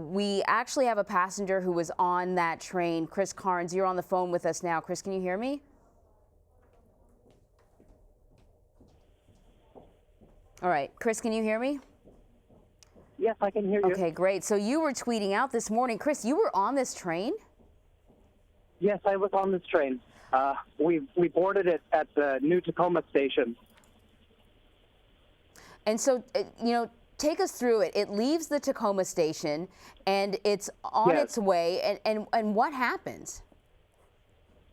we actually have a passenger who was on that train. Chris Karnes, you're on the phone with us now. Chris, can you hear me? All right, Chris, can you hear me? Yes, I can hear you. Okay, great. So you were tweeting out this morning. Chris, you were on this train? Yes, I was on this train. We boarded it at the New Tacoma station. And so, take us through it. It leaves the Tacoma station and it's on its way. And what happens?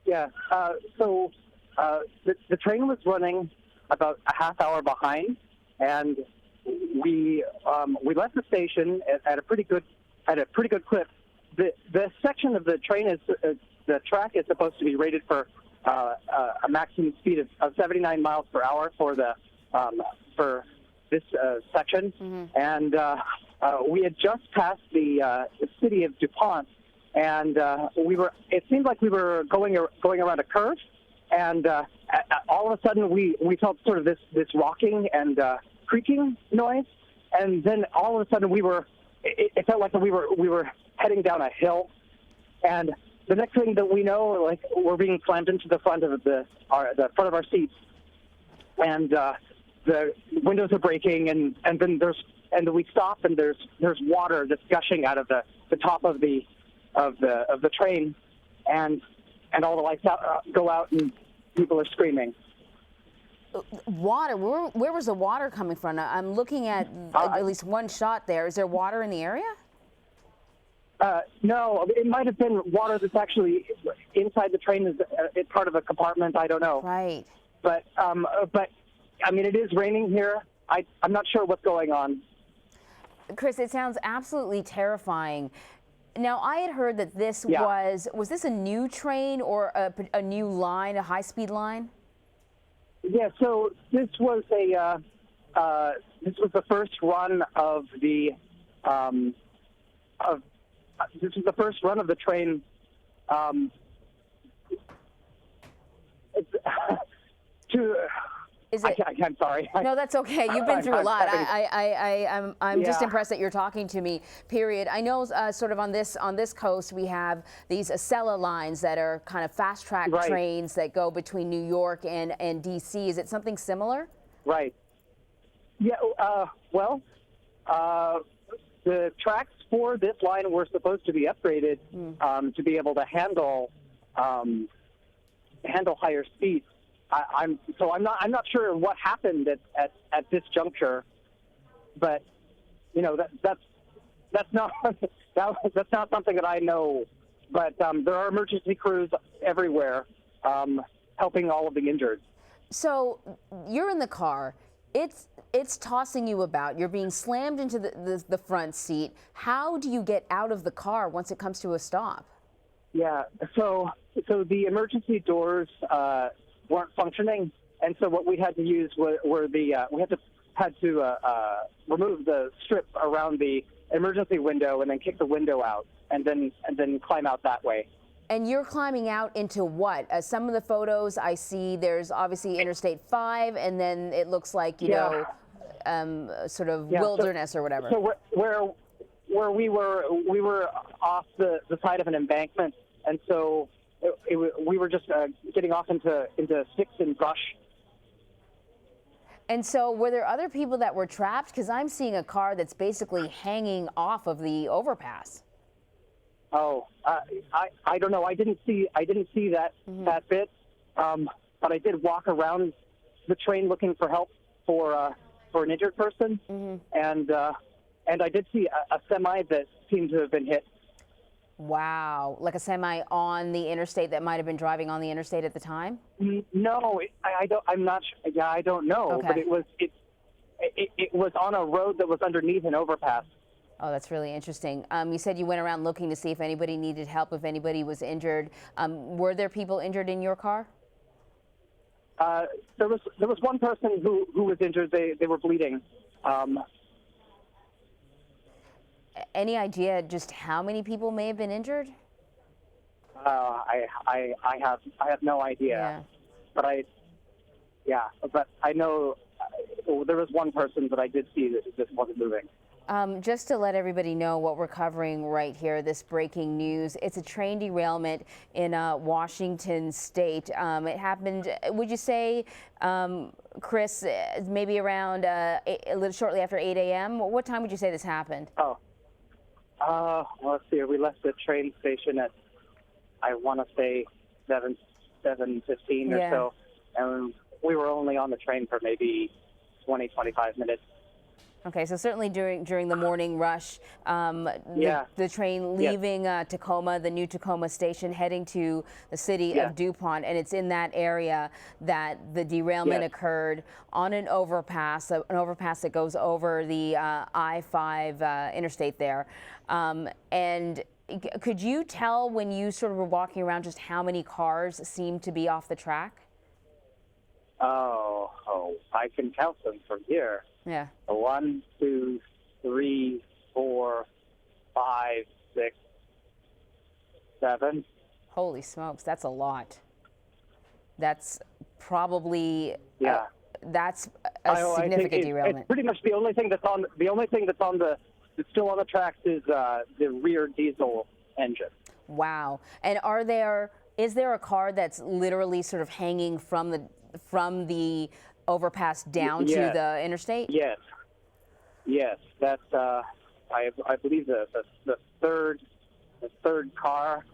Yeah. So the train was running about a half hour behind, and we left the station at a pretty good clip. The section of the train is the track is supposed to be rated for a maximum speed of 79 miles per hour for this section, and we had just passed the city of DuPont, and it seemed like we were going around a curve, and all of a sudden we felt sort of this rocking and creaking noise, and then all of a sudden it felt like we were heading down a hill, and the next thing that we know, like, we're being slammed into the front of the front of our seats, and the windows are breaking, and then we stop, and there's water that's gushing out of the top of the train, and all the lights go out, and people are screaming. Water? Where was the water coming from? I'm looking at least one shot there. Is there water in the area? No, it might have been water that's actually inside the train. It's part of a compartment. I don't know. Right. But I mean, it is raining here. I'm not sure what's going on. Chris, it sounds absolutely terrifying. Now, I had heard that this was this a new train or a new line, a high-speed line? Yeah, so this was the first run of the train. I'm sorry. No, that's okay. You've been through a lot. I'm just impressed that you're talking to me, period. I know sort of on this coast we have these Acela lines that are kind of fast track trains that go between New York and D.C. Is it something similar? Right. Yeah, well, the tracks for this line were supposed to be upgraded to be able to handle higher speeds. I'm not sure what happened at this juncture, but that's not that's not something that I know. But there are emergency crews everywhere helping all of the injured. So you're in the car. It's tossing you about. You're being slammed into the front seat. How do you get out of the car once it comes to a stop? Yeah. So the emergency doors weren't functioning, and so what we had to use we had to remove the strip around the emergency window and then kick the window out and then climb out that way. And you're climbing out into what? Some of the photos I see, there's obviously Interstate 5, and then it looks like sort of wilderness or whatever. So where we were off the side of an embankment, and so we were just getting off into sticks and brush. And so were there other people that were trapped? Because I'm seeing a car that's basically hanging off of the overpass. Oh, I don't know. I didn't see that bit, but I did walk around the train looking for help for an injured person, and I did see a semi that seemed to have been hit. Wow, like a semi on the interstate that might have been driving on the interstate at the time? No, I don't. I'm not sure. Yeah, I don't know. Okay. But it was on a road that was underneath an overpass. Oh, that's really interesting. You said you went around looking to see if anybody needed help, if anybody was injured. Were there people injured in your car? There was one person who was injured. They were bleeding. Any idea just how many people may have been injured? I have no idea. Yeah. But I know there was one person that I did see that just wasn't moving. Just to let everybody know what we're covering right here, this breaking news. It's a train derailment in Washington State. It happened, would you say, Chris, maybe around shortly after 8 a.m.? What time would you say this happened? Oh, well, let's see. We left the train station at, I want to say, 7:15 or so, and we were only on the train for maybe 20, 25 minutes. Okay, so certainly during the morning rush, the train leaving Tacoma, the new Tacoma station, heading to the city of DuPont, and it's in that area that the derailment occurred on an overpass that goes over the I-5 interstate there. And could you tell when you sort of were walking around just how many cars seemed to be off the track? Oh, I can count them from here. Yeah. 1, 2, 3, 4, 5, 6, 7. Holy smokes, that's a lot. That's probably that's a significant derailment. It's pretty much the only thing that's still on the tracks is the rear diesel engine. Wow. And is there a car that's literally sort of hanging from the overpass down to the interstate? Yes. That's I believe the third car